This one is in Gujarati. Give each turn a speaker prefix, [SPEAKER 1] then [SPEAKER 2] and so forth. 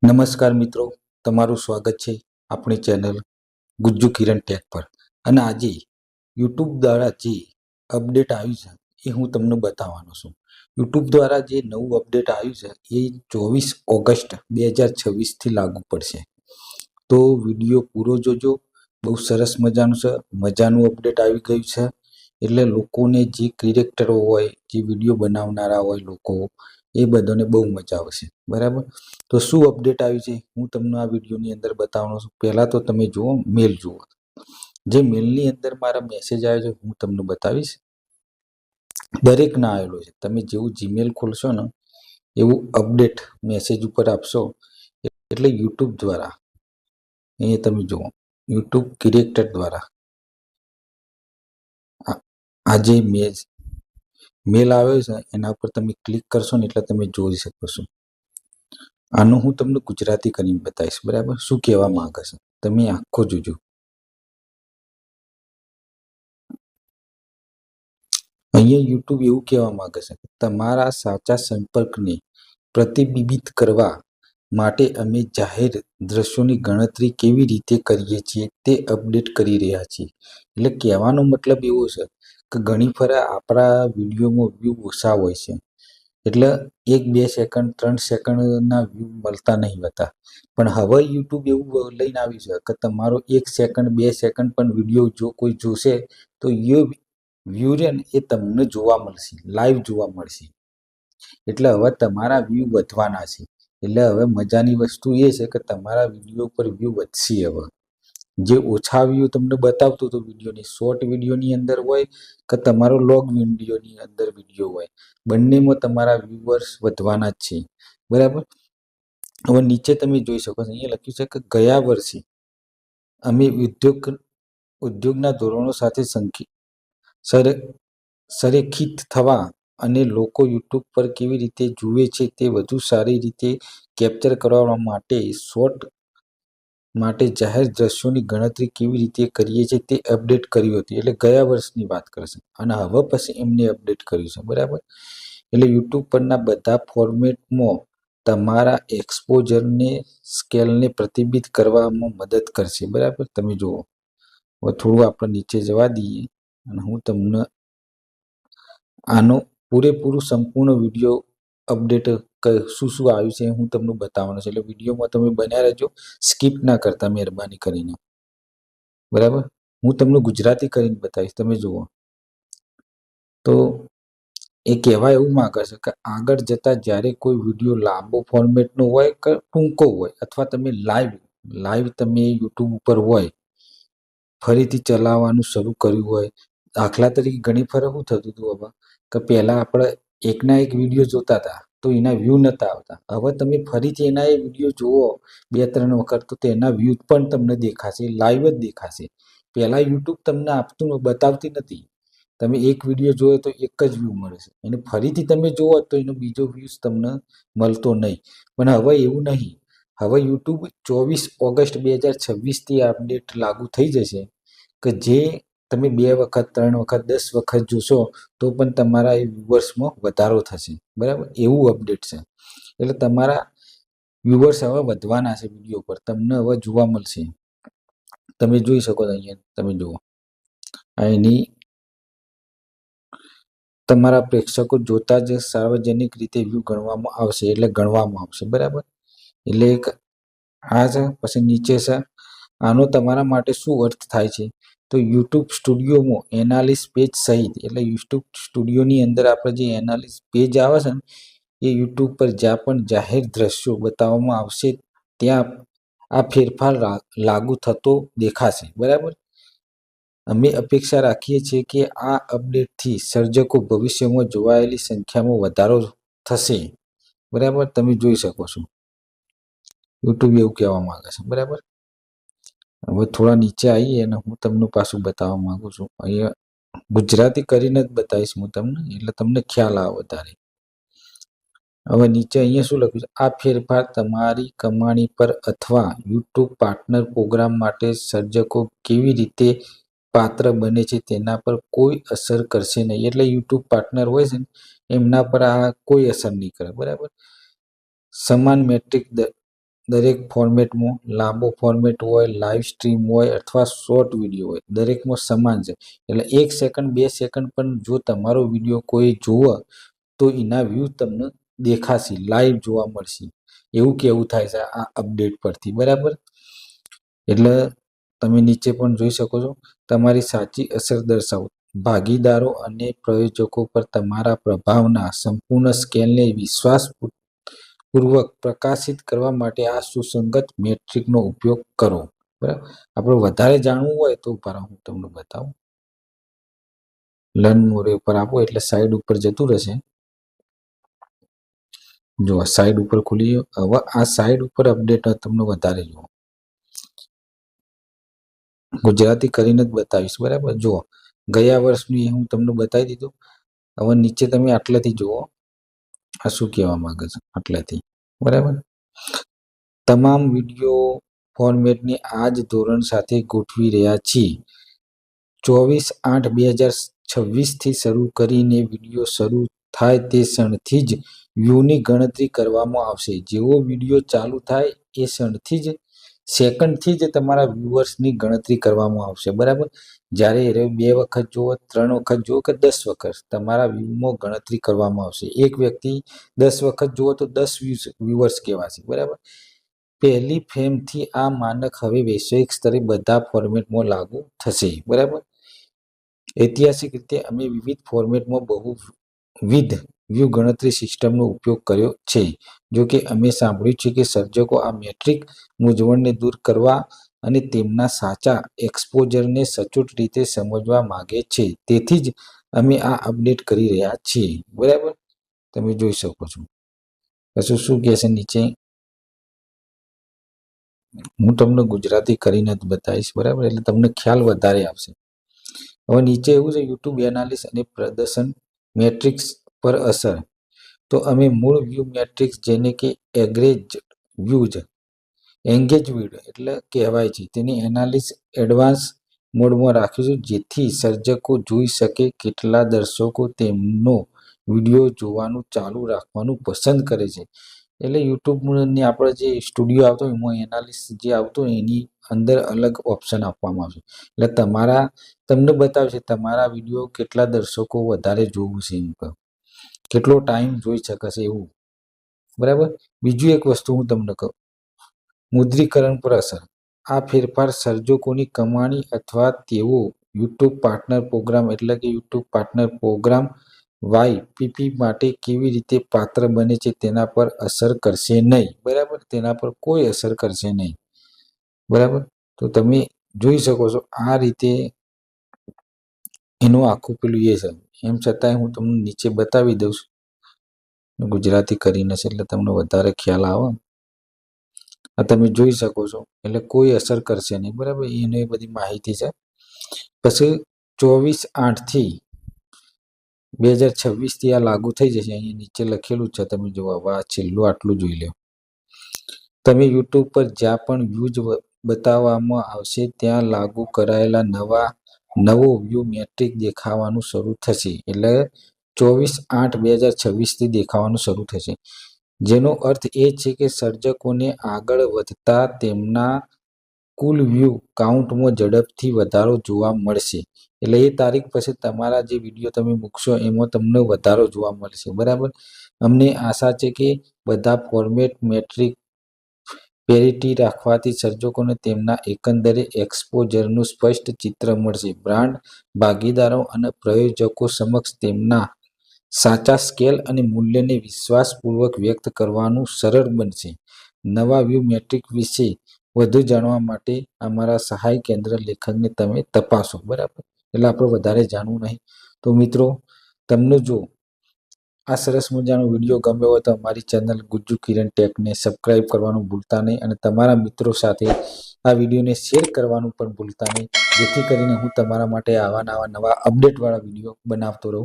[SPEAKER 1] નમસ્કાર મિત્રો, તમારું સ્વાગત છે આપણી ચેનલ ગુજ્જુ કિરણ ટેક પર. અને આજે યુટ્યુબ દ્વારા જે અપડેટ આવ્યું છે એ હું તમને બતાવવાનો છું. યુટ્યુબ દ્વારા જે નવું અપડેટ આવ્યું છે એ 24 ઓગસ્ટ 2026થી લાગુ પડશે. તો વિડીયો પૂરો જોજો, બહુ સરસ મજાનું અપડેટ આવી ગયું છે. એટલે લોકોને જે ક્રિએટરો હોય, જે વિડીયો બનાવનારા હોય લોકો, એ બધાને બહુ મજા આવશે. બરાબર, તો શું અપડેટ આવ્યું છે હું તમને આ વિડીયોની અંદર બતાવવાનો છું. પહેલાં તો તમે જુઓ, મેલ જુઓ. જે મેલની અંદર મારા મેસેજ આવ્યો છે હું તમને બતાવીશ. દરેકના આવેલો છે. તમે જેવું જીમેલ ખોલશો ને એવું અપડેટ મેસેજ ઉપર આપશો એટલે યુટ્યુબ દ્વારા, અહીંયા તમે જુઓ, યુટ્યુબ ક્રિએટર દ્વારા આ જે મેલ આવ્યો છે એના ઉપર તમે ક્લિક કરશો ને એટલે તમે જોઈ શકો છો. આનું હું તમને ગુજરાતી કરીને બતાવીશ. બરાબર, શું કહેવા માંગે છે તમે આખો જોજો. અહીંયા યુટ્યુબ એવું કહેવા માંગે છે કે તમારા સાચા સંપર્કને પ્રતિબિંબિત કરવા માટે અમે જાહેર દ્રશ્યોની ગણતરી કેવી રીતે કરીએ છીએ તે અપડેટ કરી રહ્યા છીએ. એટલે કહેવાનો મતલબ એવો છે કે ઘણી ફરા આપણા વિડીયોમાં વ્યૂ ઓછા હોય છે, એટલે 1-2 સેકન્ડ 3 સેકન્ડના વ્યૂ મળતા નહીં હોતા. પણ હવે યુટ્યુબ એવું લઈને આવ્યું છે કે તમારો 1 સેકન્ડ 2 સેકન્ડ પણ વિડીયો જો કોઈ જોશે તો એ વ્યૂ રે ને એ તમને જોવા મળશે, લાઈવ જોવા મળશે. એટલે હવે તમારા વ્યૂ વધવાના છે. એટલે હવે મજાની વસ્તુ એ છે કે તમારા વિડીયો પર વ્યૂ વધશે. હવે જે ઓછા વ્યૂ તમને બતાવતો હતો વિડીયોની, શોર્ટ વિડીયોની અંદર હોય કે તમારો લોંગ વિડીયોની અંદર વિડીયો હોય, બંનેમાં તમારા વ્યુઅર્સ વધવાના જ છે. બરાબર, હવે નીચે તમે જોઈ શકો છો, અહીંયા લખ્યું છે કે ગયા વર્ષે અમે ઉદ્યોગના ધોરણો સાથે સંરેખિત થવા અને લોકો યુટ્યુબ પર કેવી રીતે જુએ છે તે વધુ સારી રીતે કેપ્ચર કરવા માટે જાહેર દ્રશ્યોની ગણતરી કેવી રીતે કરીએ છીએ તે અપડેટ કર્યું હતું. એટલે ગયા વર્ષની વાત કરશે અને હવે પછી એમને અપડેટ કર્યું છે. બરાબર, એટલે યુટ્યુબ પરના બધા ફોર્મેટમાં તમારા એક્સપોઝરને સ્કેલને પ્રતિબિંબિત કરવામાં મદદ કરશે. બરાબર, તમે જુઓ. હવે થોડું આપણે નીચે જવા દઈએ અને હું તમને આનો પૂરેપૂરું સંપૂર્ણ વિડીયો અપડેટ શું શું આવ્યું છે હું તમને બતાવવાનો છું. એટલે વિડીયોમાં તમે બન્યા રહેજો, સ્કીપ ના કરતા મહેરબાની કરીને. બરાબર, હું તમને ગુજરાતી કરીને બતાવીશ. તમે જુઓ, તો એ કહેવા એવું માંગે છે કે આગળ જતા જ્યારે કોઈ વિડીયો લાંબો ફોર્મેટનો હોય કે ટૂંકો હોય, અથવા તમે લાઈવ તમે યુટ્યુબ ઉપર હોય, ફરીથી ચલાવવાનું શરૂ કર્યું હોય. દાખલા તરીકે ઘણી ફરક શું થતું હતું હવે કે પહેલાં આપણે એકના એક વિડીયો જોતા હતા તો એના વ્યૂ નહોતા આવતા. હવે તમે ફરીથી એના એ વિડીયો જુઓ 2-3 વખત તો તેના વ્યૂ પણ તમને દેખાશે, લાઈવ જ દેખાશે. પહેલાં યુટ્યુબ તમને બતાવતી નથી. તમે એક વિડીયો જોયો તો એક જ વ્યૂ મળે છે, અને ફરીથી તમે જુઓ તો એનો બીજો વ્યૂઝ તમને મળતો નહીં. પણ હવે એવું નહીં. હવે યુટ્યુબ 24 ઓગસ્ટ 2026થી અપડેટ લાગુ થઈ જશે કે જે તમે 2 વખત 3 વખત 10 વખત જોશો તો પણ તમારા એ વ્યુઅર્સમાં વધારો થશે. બરાબર, એવું અપડેટ છે. એટલે તમારા વ્યુઅર્સ હવે વધવાના છે વિડીયો પર, તમને હવે જોવા મળશે. તમે જોઈ શકો છો, અહીંયા તમે જુઓ, એની તમારા પ્રેક્ષકો જોતા જ સાર્વજનિક રીતે વ્યૂ ગણવામાં આવશે. એટલે ગણવામાં આવશે. બરાબર, એટલે એક આ છે. પછી નીચે છે, આનો તમારા માટે શું અર્થ થાય છે? તો યુટ્યુબ સ્ટુડિયોમાં એનાલિસ પેજ સહિત, એટલે યુટ્યુબ સ્ટુડિયોની અંદર આપણે જે એનાલિસ પેજ આવે છે ને એ યુટ્યુબ પર જ્યાં પણ જાહેર દ્રશ્યો બતાવવામાં આવશે ત્યાં આ ફેરફાર લાગુ થતો દેખાશે. બરાબર, અમે અપેક્ષા રાખીએ છીએ કે આ અપડેટથી સર્જકો ભવિષ્યમાં જોવાયેલી સંખ્યામાં વધારો થશે. બરાબર, તમે જોઈ શકો છો. યુટ્યુબ એવું કહેવા માંગે છે. બરાબર, હવે થોડા નીચે આવીએ અને હું તમને પાછું બતાવવા માંગુ છું. અહીંયા ગુજરાતી કરીને જ બતાવીશ હું તમને, એટલે તમને ખ્યાલ આવે વધારે. હવે નીચે અહીંયા શું લખ્યું છે? આ ફેરફાર તમારી કમાણી પર અથવા યુટ્યુબ પાર્ટનર પ્રોગ્રામ માટે સર્જકો કેવી રીતે પાત્ર બને છે તેના પર કોઈ અસર કરશે નહીં. એટલે યુટ્યુબ પાર્ટનર હોય છે ને એમના પર આ કોઈ અસર નહીં કરે. બરાબર, સમાન મેટ્રિક દરેક ફોર્મેટમાં લાંબો ફોર્મેટ હોય, લાઈવ સ્ટ્રીમ હોય અથવા શોર્ટ વિડીયો હોય, દરેકમાં સમાન છે. એટલે 1 સેકન્ડ 2 સેકન્ડ પણ જો તમારો વિડીયો કોઈ જુએ તો એના વ્યૂ તમને દેખાશે, લાઈવ જોવા મળશે. એવું કેવું થાય છે આ અપડેટ પરથી, બરાબર. એટલે તમે નીચે પણ જોઈ શકો છો, તમારી સાચી અસર દર્શાવો. ભાગીદારો અને પ્રાયોજકો પર તમારા પ્રભાવના સંપૂર્ણ સ્કેલને વિશ્વાસપૂર્વક પ્રકાશિત કરવા માટે આ સુસંગત મેટ્રિકનો ઉપયોગ કરો. બરાબર. આપણે વધારે જાણવું હોય તો હું તમને બતાવું. લર્ન મોર ઉપર આપો એટલે સાઈડ ઉપર જતું રહેશે. જો સાઈડ ઉપર ખુલી ગયો. હવે આ સાઈડ ઉપર અપડેટ તમને વધારે જુઓ, ગુજરાતી કરીને જ બતાવીશ, બરાબર. જુઓ ગયા વર્ષની હું તમને બતાવી દીધું. હવે નીચે તમે આટલાથી જુઓ, આ શું કહેવા માંગે છે આટલાથી, બરાબર. તમામ વિડીયો ફોર્મેટને આ જ ધોરણ સાથે ગોઠવી રહ્યા છીએ. 24/8/2026 થી શરૂ કરીને વિડીયો શરૂ થાય તે ક્ષણથી જ વ્યૂની ગણતરી કરવામાં આવશે. જેવો વિડીયો ચાલુ થાય એ ક્ષણથી જ સેકન્ડથી જ તમારા વ્યુઅર્સની ગણતરી કરવામાં આવશે, બરાબર. જ્યારે એ 2 વખત જુઓ, 3 વખત જુઓ કે 10 વખત તમારા વ્યૂમાં ગણતરી કરવામાં આવશે. એક વ્યક્તિ 10 વખત જુઓ તો 10 વ્યુઅર્સ કહેવાશે, બરાબર. પહેલી ફ્રેમથી આ માનક હવે વૈશ્વિક સ્તરે બધા ફોર્મેટમાં લાગુ થશે, બરાબર. ઐતિહાસિક રીતે અમે વિવિધ ફોર્મેટમાં બહુવિધ વ્યૂ ગણતરી સિસ્ટમનો ઉપયોગ કર્યો છે. જો કે અમે સાંભળ્યું છે કે સર્જકો આ મેટ્રિક મૂંઝવણને દૂર કરવા અને તેમના સાચા એક્સપોઝરને સચોટ રીતે સમજવા માંગે છે. તેથી જ અમે આ અપડેટ કરી રહ્યા છીએ, બરાબર. તમે જોઈ શકો છો. પછી શું કહે છે નીચે, હું તમને ગુજરાતી કરીને જ બતાવીશ, બરાબર. એટલે તમને ખ્યાલ વધારે આવશે. હવે નીચે એવું છે, યુટ્યુબ એનાલિસ અને પ્રદર્શન મેટ્રિક્સ પર અસર. તો અમે મૂળ વ્યૂ મેટ્રિક્સ જેને કે એગ્રેજ વ્યૂઝ એંગેજ વિડીયો એટલે કહેવાય છે તેની એનાલિસ એડવાન્સ મોડમાં રાખીશું, જેથી સર્જકો જોઈ શકે કેટલા દર્શકો તેમનો વિડીયો જોવાનું ચાલુ રાખવાનું પસંદ કરે છે. એટલે યુટ્યુબની આપણે જે સ્ટુડિયો આવતો એમાં એનાલિસ જે આવતો એની અંદર અલગ ઓપ્શન આપવામાં આવશે. એટલે તમને બતાવશે તમારા વિડીયો કેટલા દર્શકો વધારે જોવું છે, એમ કેટલો ટાઈમ જોઈ શકશે એવું, બરાબર. બીજું એક વસ્તુ હું તમને કહું, મુદ્રીકરણ પર અસર. આ ફેરફાર સર્જકોની કમાણી અથવા તેઓ યુટ્યુબ પાર્ટનર પ્રોગ્રામ એટલે કે યુટ્યુબ પાર્ટનર પ્રોગ્રામ YPP માટે કેવી રીતે પાત્ર બને છે તેના પર અસર કરશે નહીં, બરાબર. તેના પર કોઈ અસર કરશે નહીં, બરાબર. તો તમે જોઈ શકો છો આ રીતે એનું આખું પેલું એ છે. એમ છતાંય હું તમને નીચે બતાવી દઉં છું, ગુજરાતી કરીને છે એટલે તમને વધારે ખ્યાલ આવે. આ તમે જોઈ શકો છો, એટલે કોઈ અસર કરશે નહીં, બરાબર. એની બધી માહિતી છે. પછી 24/8/2026 થી આ લાગુ થઈ જશે. અહીંયા નીચે લખેલું છે, તમે જોવા આ છેલ્લું આટલું જોઈ લો. તમે યુટ્યુબ પર જ્યાં પણ વ્યૂઝ બતાવવામાં આવશે ત્યાં લાગુ કરાયેલા નવો વ્યૂ મેટ્રિક દેખાવાનું શરૂ થશે. એટલે 24/8/2026 થી દેખાવાનું શરૂ થશે, જેનો અર્થ એ છે કે સર્જકોને આગળ વધતા તેમના કુલ વ્યૂ કાઉન્ટમાં ઝડપથી વધારો જોવા મળશે. એટલે એ તારીખ પછી તમારા જે વિડીયો તમે મૂકશો એમાં તમને વધારો જોવા મળશે, બરાબર. અમને આશા છે કે બધા ફોર્મેટ મેટ્રિક પેરિટી રાખવાથી સર્જકોને તેમના એકંદરે એક્સપોઝરનું સ્પષ્ટ ચિત્ર મળશે. બ્રાન્ડ ભાગીદારો અને પ્રાયોજકો સમક્ષ તેમના સાચા સ્કેલ અને મૂલ્યને વિશ્વાસપૂર્વક વ્યક્ત કરવાનું સરળ બનશે. નવા વ્યૂ મેટ્રિક વિશે વધુ જાણવા માટે અમારા સહાય કેન્દ્ર લેખનને તમે તપાસો, બરાબર. એટલે આપણે વધારે જાણવું નહીં. તો મિત્રો, તમને જો આ સરસ મજાનો વિડીયો ગમ્યો હોય તો અમારી ચેનલ ગુજ્જુ કિરણ ટેકને સબસ્ક્રાઇબ કરવાનું ભૂલતા નહીં અને તમારા મિત્રો સાથે આ વિડીયોને શેર કરવાનું પણ ભૂલતા નહીં, જેથી કરીને હું તમારા માટે આવા નવા અપડેટવાળા વિડીયો બનાવતો રહું.